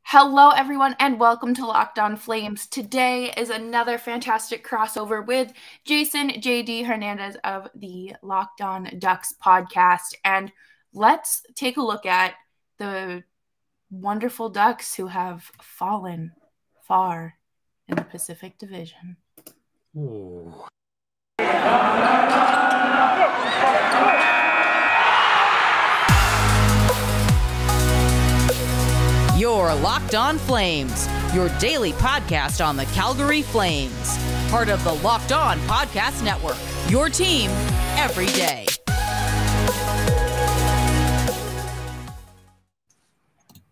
Hello, everyone, and welcome to Locked On Flames. Today is another fantastic crossover with Jason JD Hernandez of the Locked On Ducks podcast. And let's take a look at the wonderful Ducks who have fallen far in the Pacific Division. Ooh. You're Locked On Flames, your daily podcast on the Calgary Flames. Part of the Locked On Podcast Network, your team every day.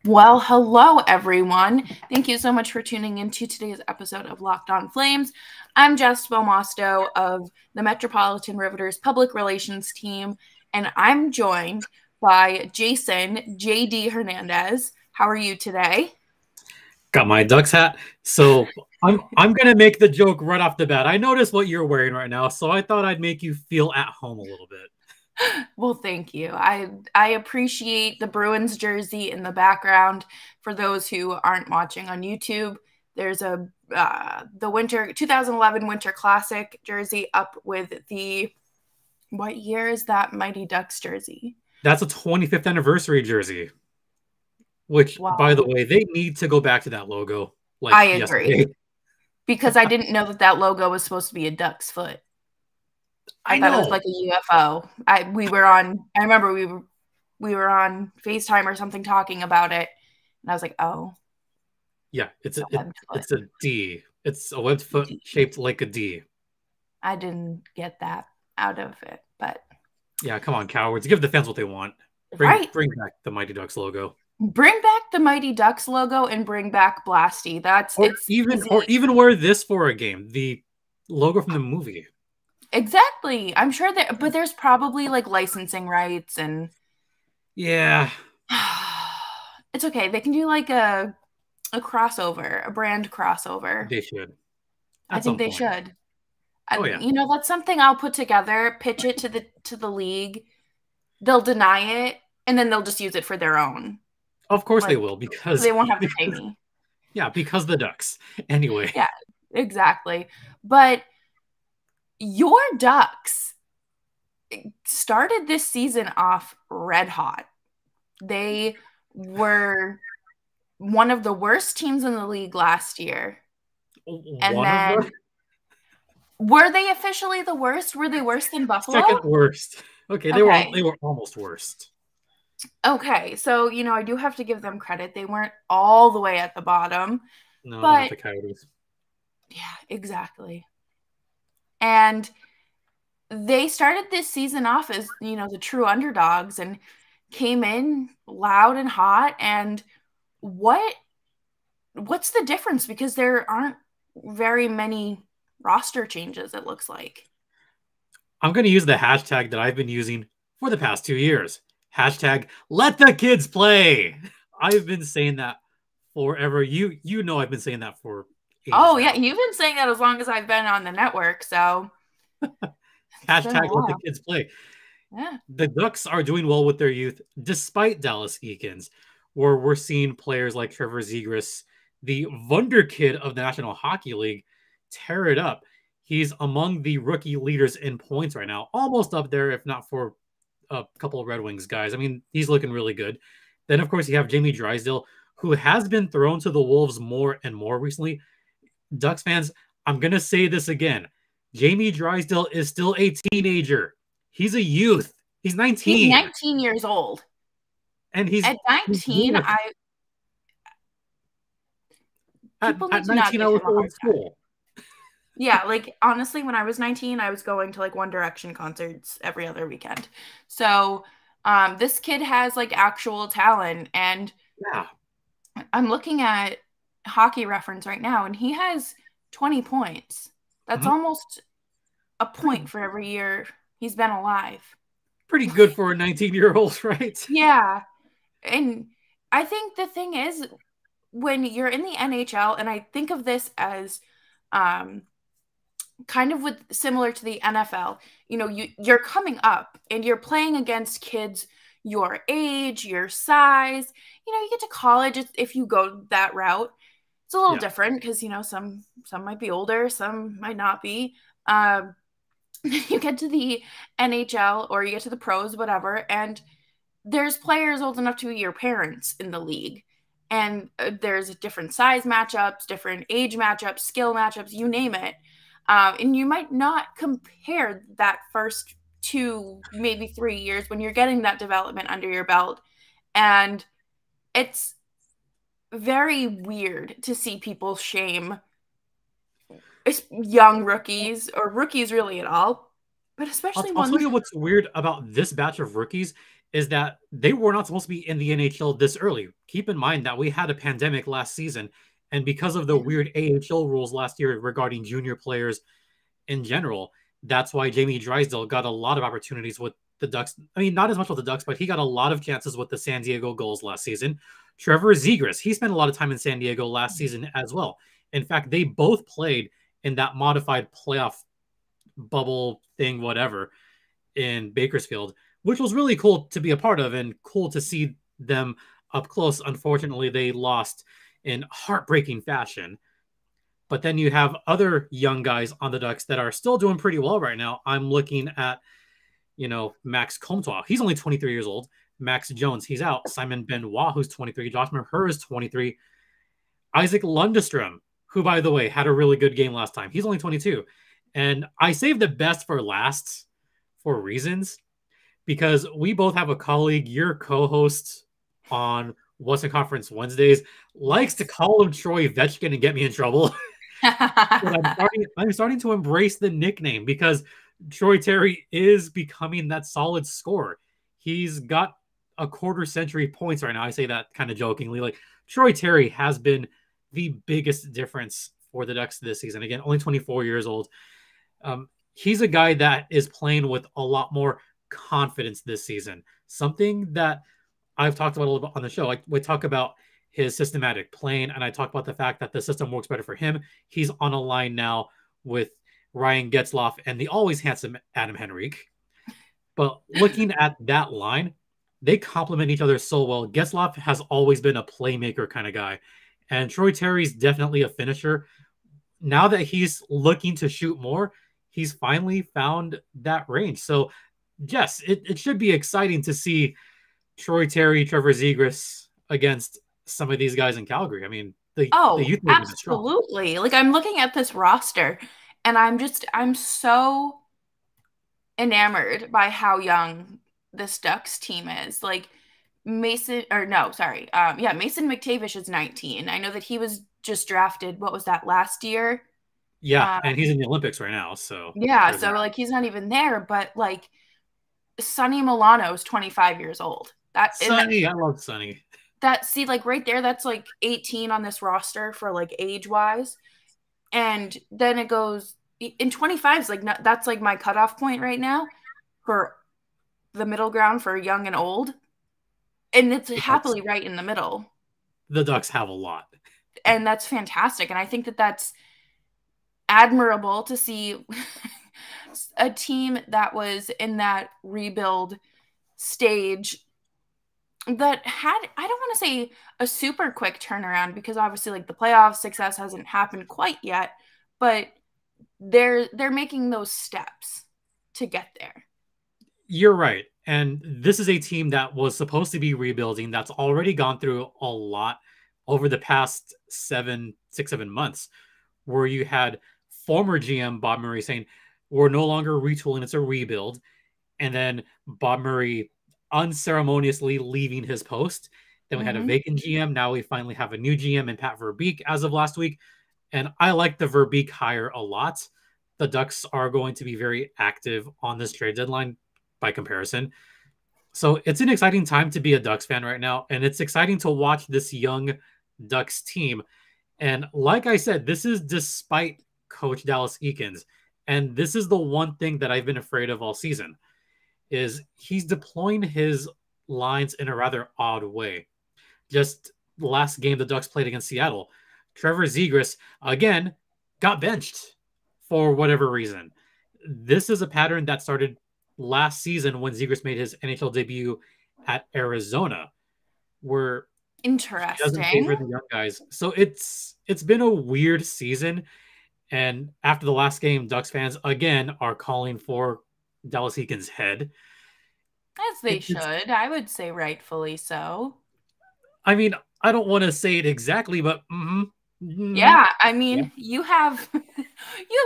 Well, hello, everyone. Thank you so much for tuning into today's episode of Locked On Flames. I'm Jess Belmosto of the Metropolitan Riveters Public Relations team, and I'm joined by Jason JD Hernandez. How are you today? Got my Ducks hat. So I'm gonna make the joke right off the bat. I noticed what you're wearing right now, so I thought I'd make you feel at home a little bit. Well, thank you. I appreciate the Bruins jersey in the background. For those who aren't watching on YouTube, there's the winter 2011 Winter Classic jersey up with the, what year is that Mighty Ducks jersey? That's a 25th anniversary jersey. Which, by the way, they need to go back to that logo. I agree. Yesterday. Because I didn't know that logo was supposed to be a duck's foot. I thought it was like a UFO. I remember we were on FaceTime or something talking about it, and I was like, oh. Yeah, it's a D. It's a webbed foot shaped like a D. I didn't get that out of it, but yeah, come on, cowards. Give the fans what they want. Bring back the Mighty Ducks logo. Bring back the Mighty Ducks logo and bring back Blasty. Or even wear this for a game. The logo from the movie. Exactly. I'm sure but there's probably like licensing rights and yeah. It's okay. They can do like a crossover, a brand crossover. They should. I think they should. Oh, yeah. You know, that's something I'll put together, pitch it to the league. They'll deny it, and then they'll just use it for their own. Of course they will, because they won't have to pay me. Yeah, because the Ducks. Anyway. Yeah, exactly. But your Ducks started this season off red hot. They were one of the worst teams in the league last year. Were they officially the worst? Were they worse than Buffalo? Second worst. Okay, they were almost worst. Okay, so, I do have to give them credit. They weren't all the way at the bottom. No, not the Coyotes. Yeah, exactly. And they started this season off as, the true underdogs and came in loud and hot. And what's the difference? Because there aren't very many roster changes, it looks like. I'm going to use the hashtag that I've been using for the past 2 years. Hashtag let the kids play. I've been saying that forever. You know I've been saying that for ages now. Yeah, you've been saying that as long as I've been on the network, so hashtag let the kids play. Yeah. The Ducks are doing well with their youth, despite Dallas Eakins, where we're seeing players like Trevor Zegras, the wonder kid of the National Hockey League, tear it up. He's among the rookie leaders in points right now, almost up there, if not for a couple of Red Wings guys. I mean, he's looking really good. Then, of course, you have Jamie Drysdale, who has been thrown to the Wolves more and more recently. Ducks fans, I'm going to say this again. Jamie Drysdale is still a teenager. He's a youth. He's 19. He's 19 years old. And he's at 19, at 19, I was going to school. Yeah, like, honestly, when I was 19, I was going to, like, One Direction concerts every other weekend. So, this kid has, like, actual talent. And yeah, I'm looking at Hockey Reference right now, and he has 20 points. That's almost a point for every year he's been alive. Pretty good for a 19-year-old, right? Yeah. And I think the thing is, when you're in the NHL, and I think of this as kind of similar to the NFL, you're coming up and you're playing against kids your age, your size. You get to college, if you go that route, it's a little different because, some might be older, some might not be. You get to the NHL or you get to the pros, whatever, and there's players old enough to be your parents in the league. And there's different size matchups, different age matchups, skill matchups, you name it. And you might not compare that first 2, maybe 3 years when you're getting that development under your belt. And it's very weird to see people shame young rookies or rookies really at all, but especially I'll tell you what's weird about this batch of rookies is that they were not supposed to be in the NHL this early. Keep in mind that we had a pandemic last season, and because of the weird AHL rules last year regarding junior players in general, that's why Jamie Drysdale got a lot of opportunities with the Ducks. I mean, not as much with the Ducks, but he got a lot of chances with the San Diego Gulls last season. Trevor Zegras, he spent a lot of time in San Diego last season as well. In fact, they both played in that modified playoff bubble thing, whatever, in Bakersfield, which was really cool to be a part of and cool to see them up close. Unfortunately, they lost in heartbreaking fashion. But then you have other young guys on the Ducks that are still doing pretty well right now. I'm looking at, Max Comtois. He's only 23 years old. Max Jones, he's out. Simon Benoit, who's 23. Josh Maher is 23. Isaac Lundestrom, who, by the way, had a really good game last time. He's only 22. And I saved the best for last for reasons, because we both have a colleague, your co-host on Western Conference Wednesdays, likes to call him Troy Vetchkin and get me in trouble. I'm starting to embrace the nickname because Troy Terry is becoming that solid scorer. He's got a quarter century points right now. I say that kind of jokingly. Like, Troy Terry has been the biggest difference for the Ducks this season. Again, only 24 years old. He's a guy that is playing with a lot more confidence this season. Something that I've talked about a little bit on the show. We talk about his systematic playing, and I talk about the fact that the system works better for him. He's on a line now with Ryan Getzlaf and the always handsome Adam Henrique. But looking at that line, they complement each other so well. Getzlaf has always been a playmaker kind of guy, and Troy Terry's definitely a finisher. Now that he's looking to shoot more, he's finally found that range. So, Jess, it should be exciting to see Troy Terry, Trevor Zegras against some of these guys in Calgary. I mean, the youth movement is strong. Absolutely. Like, I'm looking at this roster, and I'm so enamored by how young this Ducks team is. Like, Mason McTavish is 19. I know that he was just drafted. What was that, last year? Yeah, and he's in the Olympics right now. So yeah, so like he's not even there. But like, Sonny Milano is 25 years old. I love Sonny. Like right there, that's like 18 on this roster for like age wise, and then it goes in 25 is like that's like my cutoff point right now for the middle ground for young and old, and it's happily right in the middle. The Ducks have a lot, and that's fantastic, and I think that that's admirable to see a team that was in that rebuild stage that had, I don't want to say a super quick turnaround, because obviously like the playoff success hasn't happened quite yet, but they're making those steps to get there. You're right. And this is a team that was supposed to be rebuilding, that's already gone through a lot over the past 6-7 months, where you had former GM Bob Murray saying, we're no longer retooling, it's a rebuild. And then Bob Murray unceremoniously leaving his post. Then we had a vacant GM. Now we finally have a new GM in Pat Verbeek as of last week. And I like the Verbeek hire a lot. The Ducks are going to be very active on this trade deadline by comparison. So it's an exciting time to be a Ducks fan right now. And it's exciting to watch this young Ducks team. And like I said, this is despite Coach Dallas Eakins. And this is the one thing that I've been afraid of all season, is he's deploying his lines in a rather odd way. Just last game the Ducks played against Seattle, Trevor Zegras, again, got benched for whatever reason. This is a pattern that started last season when Zegras made his NHL debut at Arizona, where he doesn't Interesting. favor the young guys. So it's been a weird season. And after the last game, Ducks fans again are calling for Dallas Eakins' head. As they should. I would say rightfully so. I mean, I don't want to say it exactly, but yeah, I mean, you have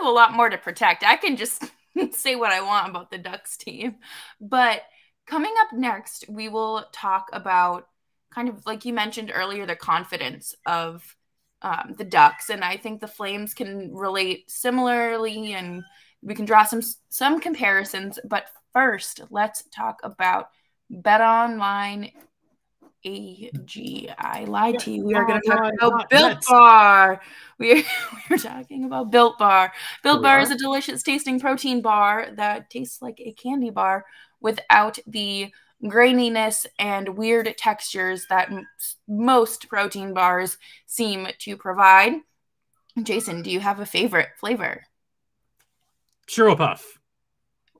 a lot more to protect. I can just say what I want about the Ducks team. But coming up next, we will talk about kind of like you mentioned earlier, the confidence of the Ducks. And I think the Flames can relate similarly, and we can draw some comparisons. But first, let's talk about BetOnline AG. I lied to you. We are going to talk about Built Bar. We're talking about Built Bar. Built Bar is a delicious tasting protein bar that tastes like a candy bar without the graininess and weird textures that most protein bars seem to provide. Jason, do you have a favorite flavor? Churro Puff.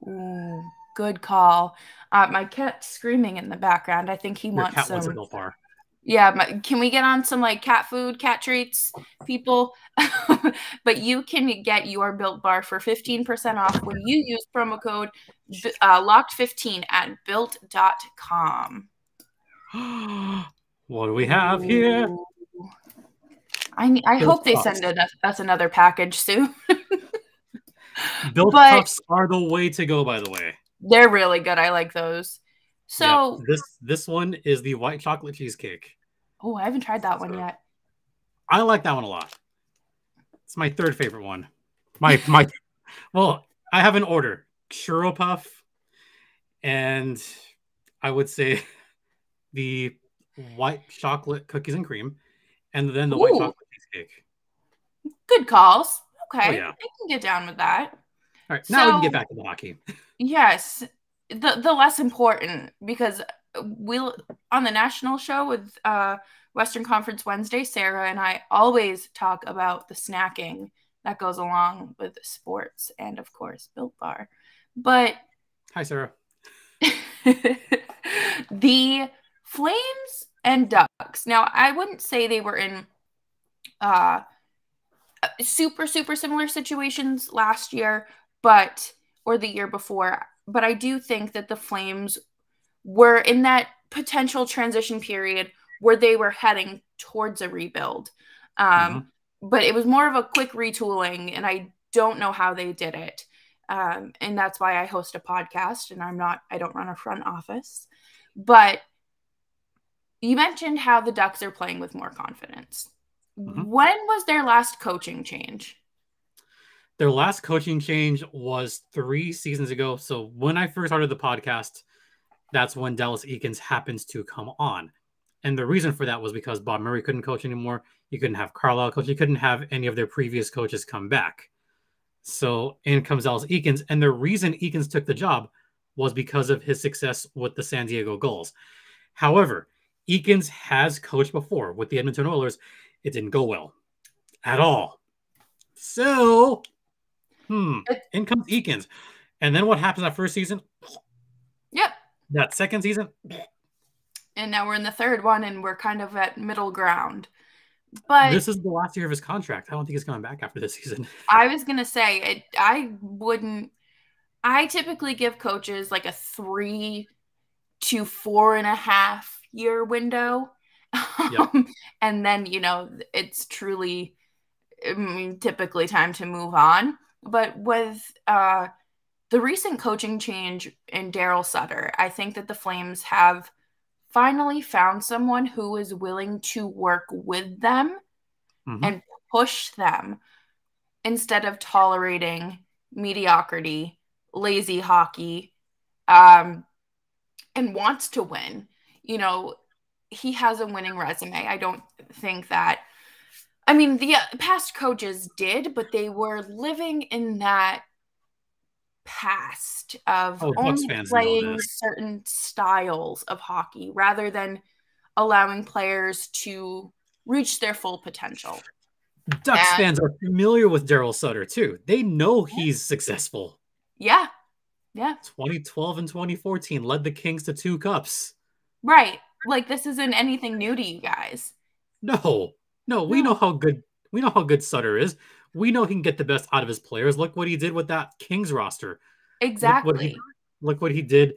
Ooh, good call. My cat's screaming in the background. I think he wants some. Wants a Built Bar. Yeah, can we get on some like cat food, cat treats, people? But you can get your Built Bar for 15% off when you use promo code LOCKED15 at built.com. What do we have here? I hope they send us another package soon. Built Puffs are the way to go, by the way. They're really good. I like those. So this one is the white chocolate cheesecake. Oh, I haven't tried that one yet. I like that one a lot. It's my third favorite one. Well, I have an order: Churro Puff, and I would say the white chocolate cookies and cream, and then the white chocolate cheesecake. Good calls. Okay, oh, yeah. I can get down with that. All right, now we can get back to the hockey. Yes, the less important, because we'll on the national show with Western Conference Wednesday, Sarah and I always talk about the snacking that goes along with sports and, of course, Built Bar. But hi, Sarah. The Flames and Ducks. Now, I wouldn't say they were in super similar situations last year, or the year before. But I do think that the Flames were in that potential transition period where they were heading towards a rebuild. But it was more of a quick retooling, and I don't know how they did it. And that's why I host a podcast, and I don't run a front office. But you mentioned how the Ducks are playing with more confidence. When was their last coaching change? Their last coaching change was 3 seasons ago. So when I first started the podcast, that's when Dallas Eakins happens to come on. And the reason for that was because Bob Murray couldn't coach anymore. You couldn't have Carlisle coach. You couldn't have any of their previous coaches come back. So in comes Dallas Eakins. And the reason Eakins took the job was because of his success with the San Diego Gulls. However, Eakins has coached before with the Edmonton Oilers. It didn't go well at all. So, in comes Eakins. And then what happens that first season? Yep. That second season? And now we're in the third one, and we're kind of at middle ground. But this is the last year of his contract. I don't think he's coming back after this season. I was going to say, I typically give coaches like a 3 to 4.5 year window. Yep. And then, it's truly typically time to move on. But with the recent coaching change in Daryl Sutter, I think that the Flames have finally found someone who is willing to work with them and push them instead of tolerating mediocrity, lazy hockey, and wants to win. He has a winning resume. I don't think that. I mean, the past coaches did, but they were living in that past of only playing certain styles of hockey rather than allowing players to reach their full potential. Ducks fans are familiar with Daryl Sutter, too. They know he's successful. Yeah. 2012 and 2014 led the Kings to 2 cups. Right. Like, this isn't anything new to you guys. No, we know how good Sutter is. We know he can get the best out of his players. Look what he did with that Kings roster. Look what he Exactly. look what he did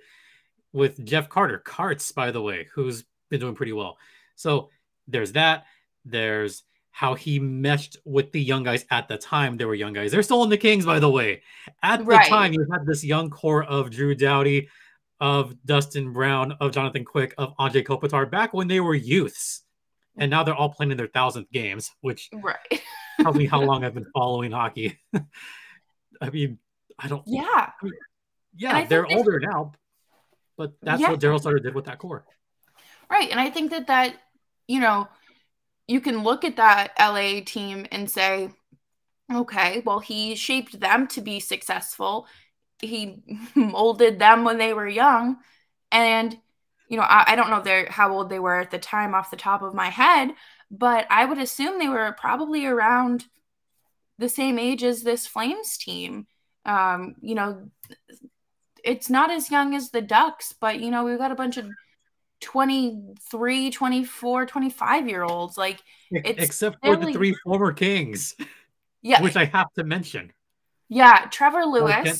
with Jeff Carts, by the way, who's been doing pretty well. So there's that. There's how he meshed with the young guys at the time. They were young guys. They're still in the Kings, by the way. At the Right. time, you had this young core of Drew Doughty, of Dustin Brown, of Jonathan Quick, of Andrei Kopitar back when they were youths. And now they're all playing in their 1,000th games, which Right. tells me how long I've been following hockey. I mean, I don't. Yeah. I mean, they're older now, but that's what Daryl Sutter did with that core. Right. And I think that, you can look at that LA team and say, okay, well, he shaped them to be successful. He molded them when they were young. And, I don't know how old they were at the time off the top of my head, but I would assume they were probably around the same age as this Flames team. It's not as young as the Ducks, but, we've got a bunch of 23, 24, 25-year-olds. Like, it's except for the 3 former Kings, which I have to mention. Yeah, Trevor Lewis.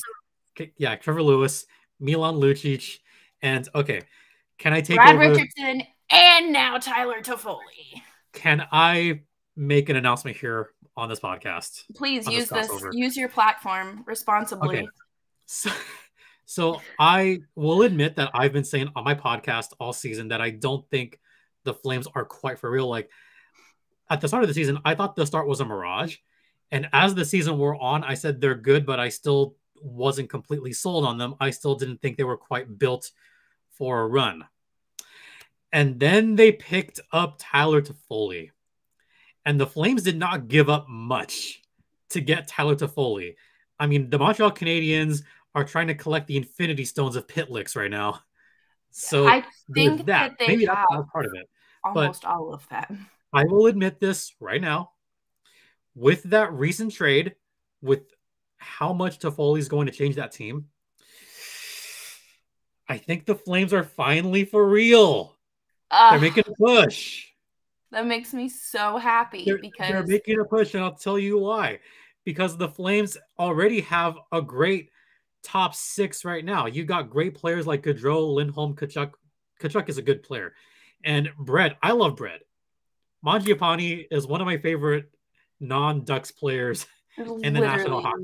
Trevor Lewis, Milan Lucic, and can I take Brad over? Richardson, and now Tyler Toffoli. Can I make an announcement here on this podcast? Please use your platform responsibly. Okay. So I will admit that I've been saying on my podcast all season that I don't think the Flames are quite for real. Like, at the start of the season, I thought the start was a mirage. And as the season wore on, I said they're good, but I still wasn't completely sold on them. I still didn't think they were quite built for a run. And then they picked up Tyler Toffoli. And the Flames did not give up much to get Tyler Toffoli. I mean, the Montreal Canadiens are trying to collect the Infinity Stones of Pitlicks right now. So I think that they maybe have that's part of it. Almost all of them. I will admit this right now. With that recent trade, with how much Toffoli is going to change that team, I think the Flames are finally for real. They're making a push. That makes me so happy because they're making a push, and I'll tell you why. Because the Flames already have a great top 6 right now. You got great players like Gaudreau, Lindholm, Tkachuk. Tkachuk is a good player. And Brett, I love Brett. Mangiapane is one of my favorite non-Ducks players in the National Hockey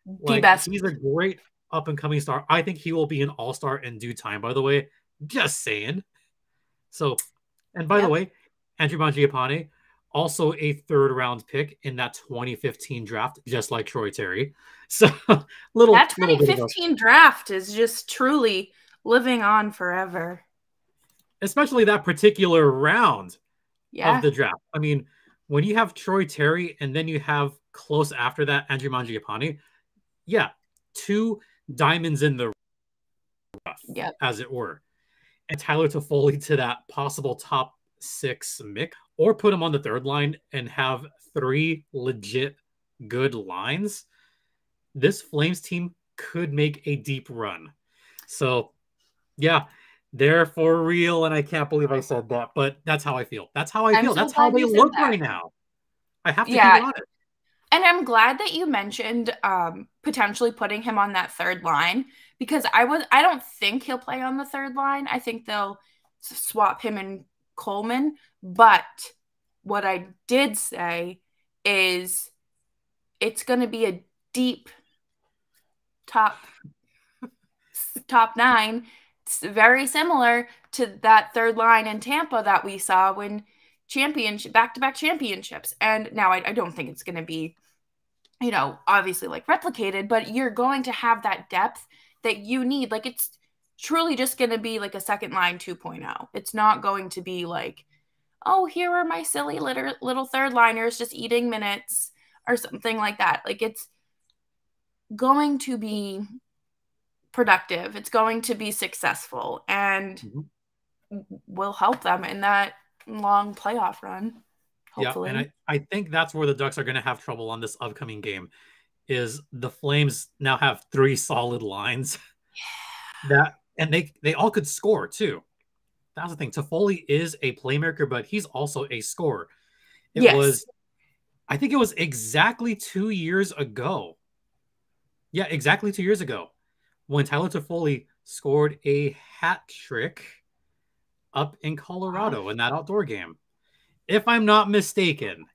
League. The best. He's a great up-and-coming star. I think he will be an all-star in due time, by the way. Just saying. So, and by the way, Andrew Mangiapane, also a third-round pick in that 2015 draft, just like Troy Terry. So, that 2015 draft is just truly living on forever. Especially that particular round of the draft. I mean, when you have Troy Terry and then you have close after that Andrew Mangiapane, 2 diamonds in the rough, as it were. And Tyler Toffoli to that possible top 6 mix, or put him on the third line and have 3 legit good lines. This Flames team could make a deep run. So, they're for real, and I can't believe I said that, but that's how I feel. That's how I feel. That's how they look right now. I have to be honest. And I'm glad that you mentioned potentially putting him on that third line, because I don't think he'll play on the third line. I think they'll swap him and Coleman. But what I did say is it's going to be a deep top 9. It's very similar to that third line in Tampa that we saw when back-to-back championships. And now I don't think it's going to be, obviously like replicated, but you're going to have that depth that you need. Like, it's truly just going to be like a second line 2.0. It's not going to be like, oh, here are my silly little third liners just eating minutes or something like that. Like, it's going to be productive. It's going to be successful, and will help them in that long playoff run. Hopefully. Yeah, and I think that's where the Ducks are going to have trouble on this upcoming game. Is the Flames now have 3 solid lines and they all could score too. That's the thing. Toffoli is a playmaker, but he's also a scorer. I think it was exactly 2 years ago. Yeah, exactly 2 years ago when Tyler Toffoli scored a hat trick up in Colorado in that outdoor game. If I'm not mistaken,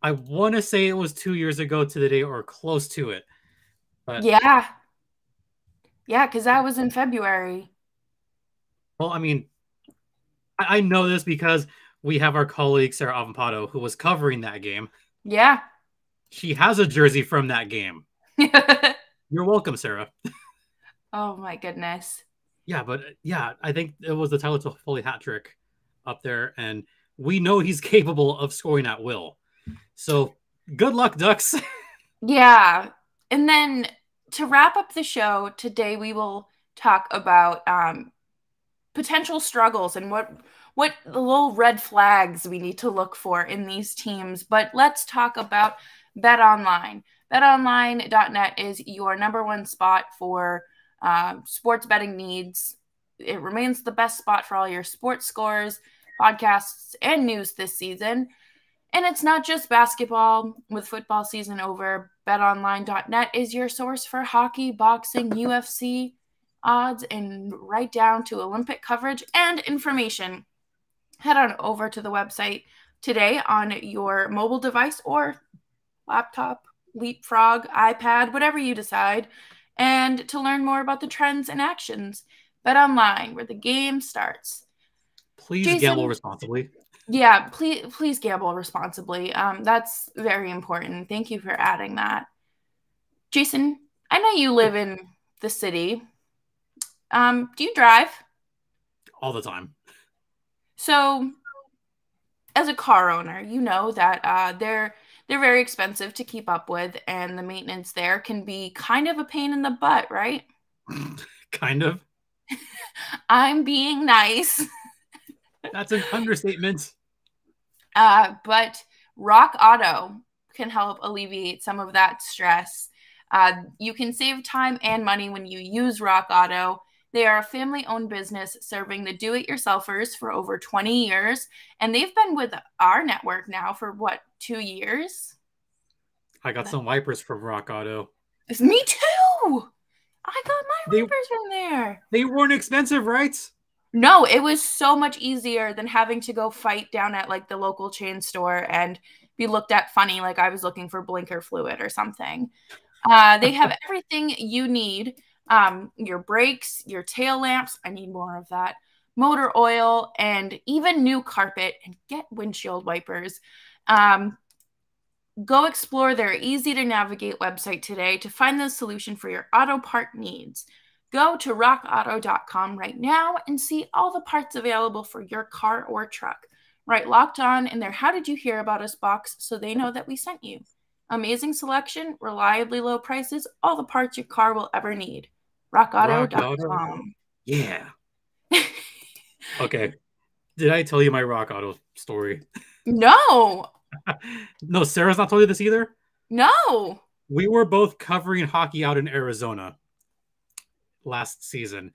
I want to say it was 2 years ago to the day or close to it. But Yeah. Yeah, because that was in February. well, I mean, I know this because we have our colleague Sarah Avampado who was covering that game. Yeah. She has a jersey from that game. You're welcome, Sarah. Oh my goodness. Yeah, but yeah, I think it was the Tyler Toffoli hat trick up there, and we know he's capable of scoring at will. So good luck, Ducks. Yeah. And then to wrap up the show, today we will talk about potential struggles and what the little red flags we need to look for in these teams. But let's talk about BetOnline. BetOnline.net is your number one spot for sports betting needs. It remains the best spot for all your sports scores, podcasts, and news this season. And it's not just basketball. With football season over, betonline.net is your source for hockey, boxing, UFC odds, and right down to Olympic coverage and information. Head on over to the website today on your mobile device or laptop, Leapfrog, iPad, whatever you decide, and to learn more about the trends and actions. BetOnline, where the game starts. Please Jason, gamble responsibly. Yeah, please gamble responsibly. That's very important. Thank you for adding that. Jason, I know you live in the city. Do you drive? All the time. So, as a car owner, you know that they're very expensive to keep up with, and the maintenance there can be kind of a pain in the butt, right? Kind of. I'm being nice. That's an understatement. But Rock Auto can help alleviate some of that stress. You can save time and money when you use Rock Auto. They are a family-owned business serving the do-it-yourselfers for over 20 years, and they've been with our network now for, 2 years? I got some wipers from Rock Auto. Me too! I got my wipers from there. They weren't expensive, right? No, it was so much easier than having to go fight down at like the local chain store and be looked at funny like I was looking for blinker fluid or something. They have everything you need. Your brakes, your tail lamps, I need more of that, motor oil, and even new carpet, and get windshield wipers. Go explore their easy-to-navigate website today to find the solution for your auto part needs. Go to rockauto.com right now and see all the parts available for your car or truck. Write Locked On in their How Did You Hear About Us box so they know that we sent you. Amazing selection, reliably low prices, all the parts your car will ever need. rockauto.com. Yeah. Okay. Did I tell you my Rock Auto story? No. No, Sarah's not told you this either? No. We were both covering hockey out in Arizona last season,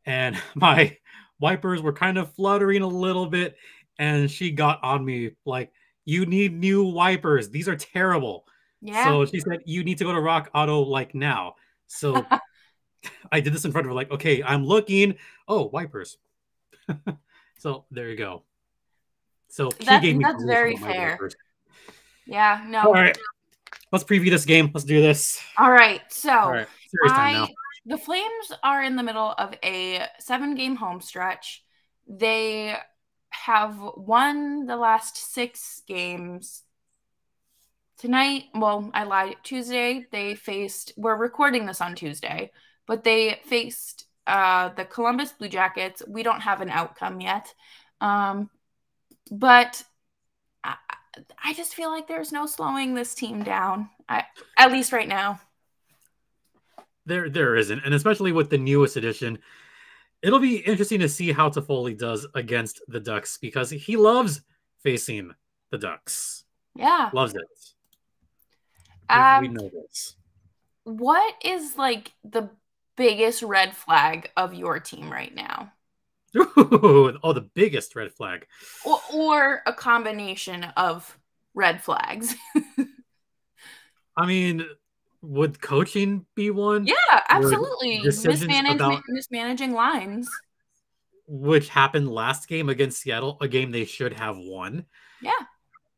and my wipers were kind of fluttering a little bit, and she got on me like, you need new wipers. These are terrible. Yeah. So she said, you need to go to Rock Auto like now. So I did this in front of her like, okay, I'm looking. Oh, wipers. So there you go. So she gave me that's very fair. Wipers. Yeah, no. All right. Let's preview this game. Let's do this. All right. So serious time now. The Flames are in the middle of a 7-game home stretch. They have won the last 6 games. Tonight, well, I lied. Tuesday, we're recording this on Tuesday, but they faced the Columbus Blue Jackets. We don't have an outcome yet. But I just feel like there's no slowing this team down, at least right now. There isn't, and especially with the newest edition, it'll be interesting to see how Toffoli does against the Ducks because he loves facing the Ducks. Yeah, loves it. We know this. What is like the biggest red flag of your team right now? Ooh, oh, the biggest red flag. Or a combination of red flags. I mean, would coaching be one? Yeah, Would absolutely. decisions about Mismanaging lines. which happened last game against Seattle, a game they should have won. Yeah.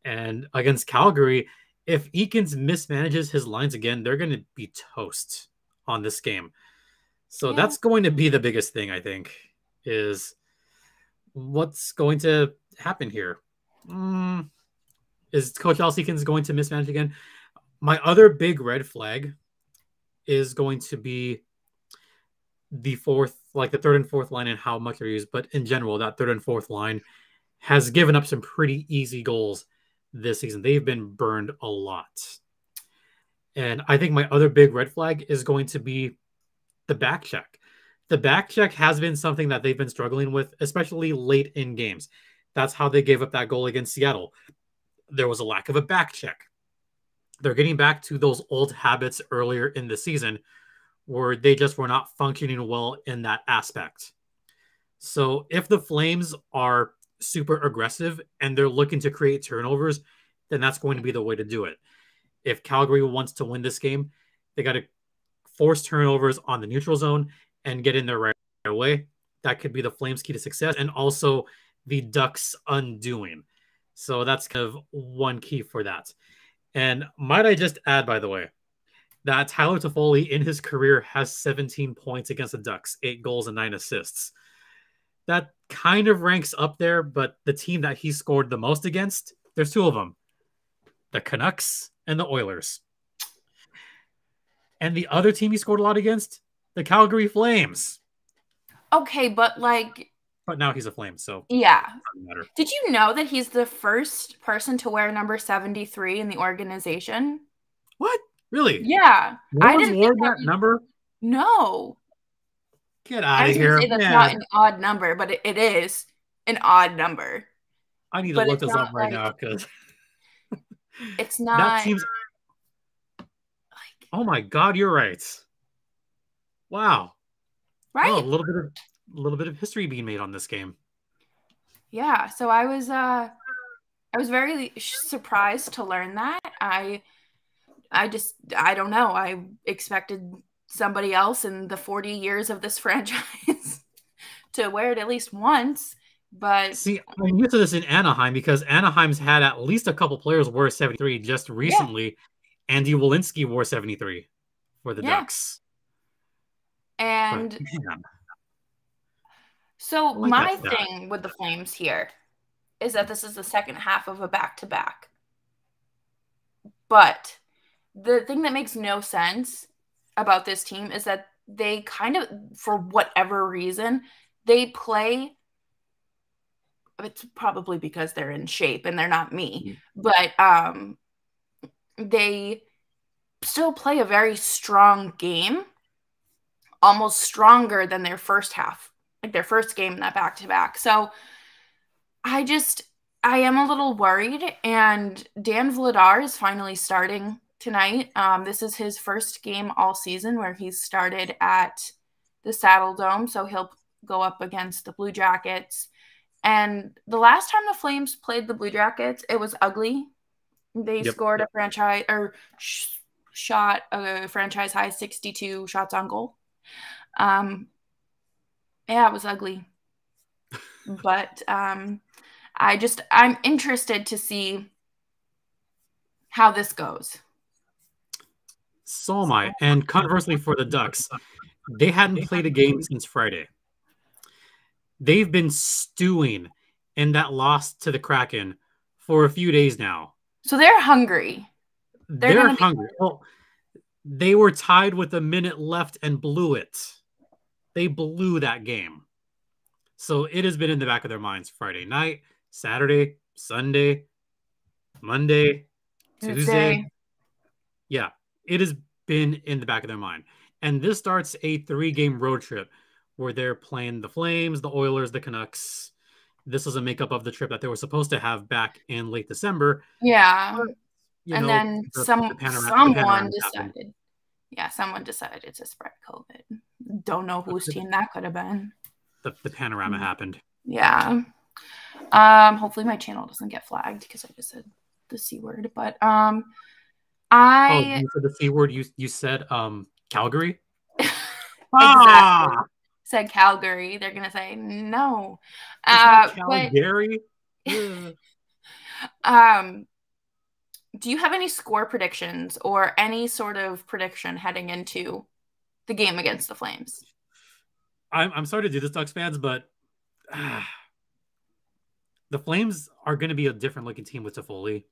And against Calgary, if Eakins mismanages his lines again, they're going to be toast on this game. So that's going to be the biggest thing, I think, is what's going to happen here. Is Coach Dallas Eakins going to mismanage again? My other big red flag is going to be the third and fourth line and how much they're used. But in general, that third and fourth line has given up some pretty easy goals this season. They've been burned a lot. And I think my other big red flag is going to be the back check. The back check has been something that they've been struggling with, especially late in games. That's how they gave up that goal against Seattle. There was a lack of a back check. They're getting back to those old habits earlier in the season where they just were not functioning well in that aspect. So if the Flames are super aggressive and they're looking to create turnovers, then that's going to be the way to do it. If Calgary wants to win this game, they got to force turnovers on the neutral zone and get in there right away. That could be the Flames' key to success and also the Ducks' undoing. So that's kind of one key for that. And might I just add, by the way, that Tyler Toffoli in his career has 17 points against the Ducks, 8 goals and 9 assists. That kind of ranks up there, but the team that he scored the most against, there's 2 of them, the Canucks and the Oilers. And the other team he scored a lot against, the Calgary Flames. Okay, but But now he's a Flame, so yeah. it doesn't matter. Did you know that he's the first person to wear number 73 in the organization? What? Really? Yeah. I didn't wear that number? No. Get out of here. Say that's not an odd number, but it is an odd number. I need to look this up right now because it's not. That seems. Oh my God, you're right. Wow. Right. Oh, a little bit of history being made on this game. Yeah. So I was very surprised to learn that. I don't know. I expected somebody else in the 40 years of this franchise to wear it at least once. But see, I'm used to this in Anaheim because Anaheim's had at least a couple players wear 73 just recently. Yeah. Andy Walensky wore 73 for the Ducks. And so my thing with the Flames here is that this is the second half of a back-to-back. But the thing that makes no sense about this team is that they kind of, for whatever reason, they play. It's probably because they're in shape and they're not me, but they still play a very strong game, almost stronger than their first half, like their first game in that back-to-back. So I am a little worried, and Dan Vladar is finally starting tonight. This is his first game all season where he's started at the Saddle Dome, so he'll go up against the Blue Jackets. And the last time the Flames played the Blue Jackets, it was ugly. They scored a franchise or shot a franchise high 62 shots on goal. Yeah, it was ugly. But I'm interested to see how this goes. So am I. And conversely for the Ducks, they hadn't played a game since Friday. They've been stewing in that loss to the Kraken for a few days now. So they're hungry. They're hungry. Well, they were tied with a minute left and blew it. They blew that game. So it has been in the back of their minds Friday night, Saturday, Sunday, Monday, Tuesday. Yeah, it has been in the back of their mind. And this starts a 3-game road trip where they're playing the Flames, the Oilers, the Canucks. This was a makeup of the trip that they were supposed to have back in late December. Yeah. And then someone decided. Yeah, someone decided to spread COVID. Don't know whose team that could have been. the panorama happened. Yeah. Hopefully my channel doesn't get flagged because I just said the C word. But you said the C word. You said Calgary. Exactly. Said Calgary. They're gonna say no. Calgary. Do you have any score predictions or any sort of prediction heading into the game against the Flames? I'm sorry to do this, Ducks fans, but the Flames are going to be a different looking team with Toffoli.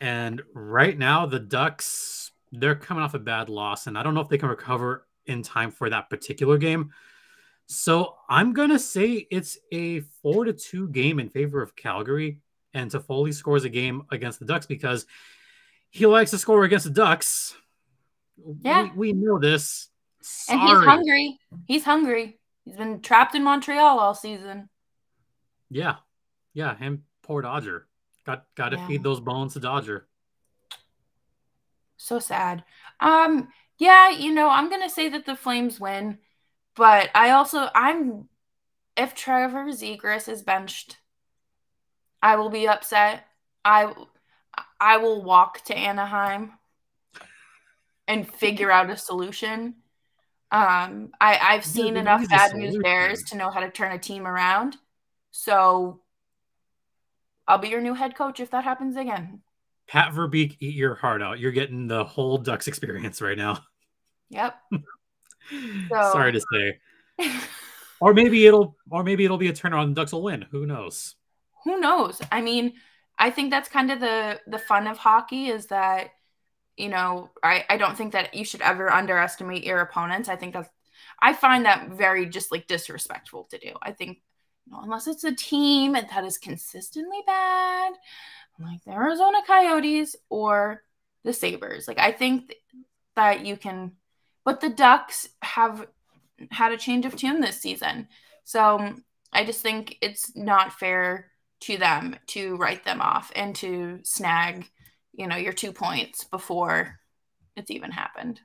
And right now, the Ducks, they're coming off a bad loss, and I don't know if they can recover in time for that particular game. So I'm going to say it's a 4-2 game in favor of Calgary, and Toffoli scores a game against the Ducks because he likes to score against the Ducks. Yeah. We know this. Sorry. And he's hungry. He's hungry. He's been trapped in Montreal all season. Yeah. Yeah, him, poor Dodger. Got to feed those bones to Dodger. So sad. Yeah, I'm going to say that the Flames win, but if Trevor Zegras is benched, I will be upset. I will walk to Anaheim and figure out a solution. I've seen enough bad news bears to know how to turn a team around. So I'll be your new head coach if that happens again. Pat Verbeek, eat your heart out. You're getting the whole Ducks experience right now. Yep. Sorry to say. Or maybe it'll be a turnaround and the Ducks will win. Who knows? Who knows? I mean, I think that's kind of the fun of hockey is that, I don't think that you should ever underestimate your opponents. I find that very just like disrespectful to do. I think unless it's a team that is consistently bad, like the Arizona Coyotes or the Sabres. Like I think that you can, but the Ducks have had a change of tune this season. So I just think it's not fair to them to write them off and to snag, your 2 points before it's even happened.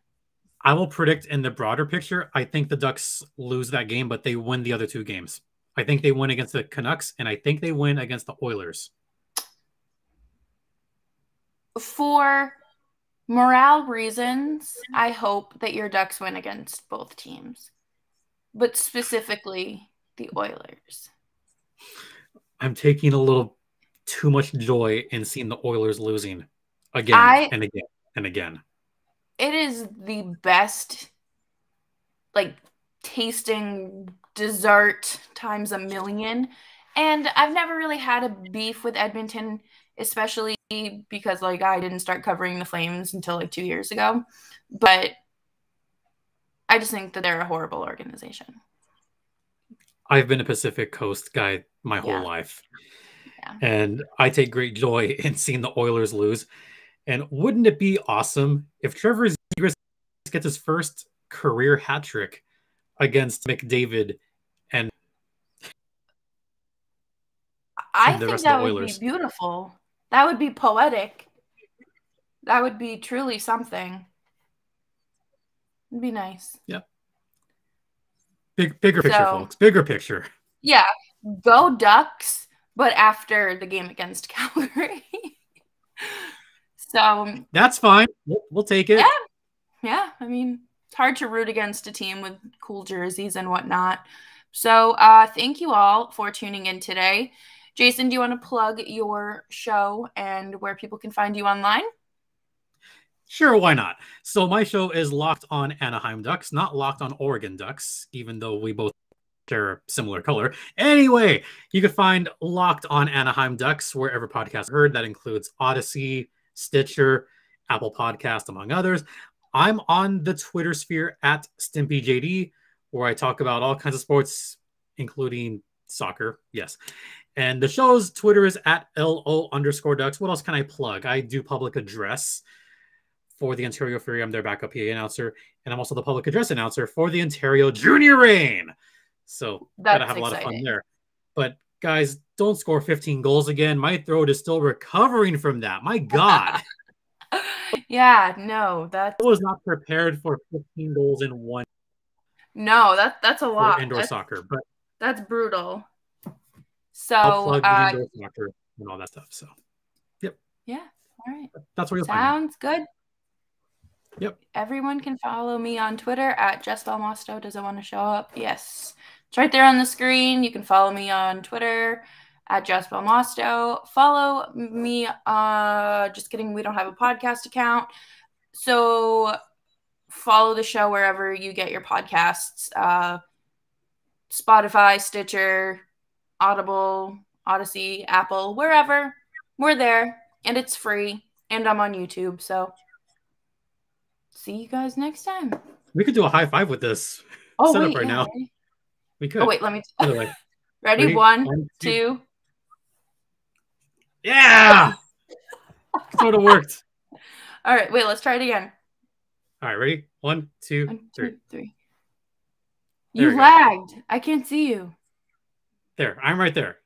I will predict in the broader picture, I think the Ducks lose that game, but they win the other 2 games. I think they win against the Canucks, and I think they win against the Oilers. For morale reasons, I hope that your Ducks win against both teams, but specifically the Oilers. I'm taking a little too much joy in seeing the Oilers losing again and again and again. It is the best, tasting dessert times a million. And I've never really had a beef with Edmonton, especially because, I didn't start covering the Flames until, 2 years ago. But I just think that they're a horrible organization. I've been a Pacific Coast guy my whole life. Yeah. And I take great joy in seeing the Oilers lose. And wouldn't it be awesome if Trevor Zegras gets his first career hat trick against McDavid and I think that would be beautiful. That would be poetic. That would be truly something. It'd be nice. Yeah. Bigger picture, folks. Bigger picture. Yeah. Go Ducks, but after the game against Calgary. So that's fine. We'll take it. Yeah. I mean, it's hard to root against a team with cool jerseys and whatnot. So thank you all for tuning in today. Jason, do you want to plug your show and where people can find you online? Sure, why not? So my show is Locked On Anaheim Ducks, not Locked On Oregon Ducks, even though we both share a similar color. Anyway, you can find Locked On Anaheim Ducks wherever podcasts are heard. That includes Odyssey, Stitcher, Apple Podcast, among others. I'm on the Twitter sphere at StimpyJD, where I talk about all kinds of sports, including soccer. Yes. And the show's Twitter is at LO_Ducks. What else can I plug? I do public address for the Ontario Fury. I'm their backup PA announcer. And I'm also the public address announcer for the Ontario Junior Reign. So gotta have a lot of fun there. But guys, don't score 15 goals again. My throat is still recovering from that. My God. Yeah, no, I was not prepared for 15 goals in one. No, that's a lot. for indoor soccer, but that's brutal. So I'll plug the indoor soccer and all that stuff. So, yep. Yeah. All right. That's where you'll find me. Sounds good. Yep. Everyone can follow me on Twitter at Jess Belmosto. Does it want to show up? Yes. It's right there on the screen. You can follow me on Twitter at Jess Belmosto. Follow me. Just kidding. We don't have a podcast account. So follow the show wherever you get your podcasts. Spotify, Stitcher, Audible, Odyssey, Apple, wherever. We're there. And it's free. And I'm on YouTube. So see you guys next time. We could do a high five with this setup right now. Ready? We could. Oh, wait, let me. Ready? Ready? One, two. Yeah! Sort of worked. All right, wait, let's try it again. All right, ready? 1, 2, 3. You lagged. I can't see you. There, I'm right there.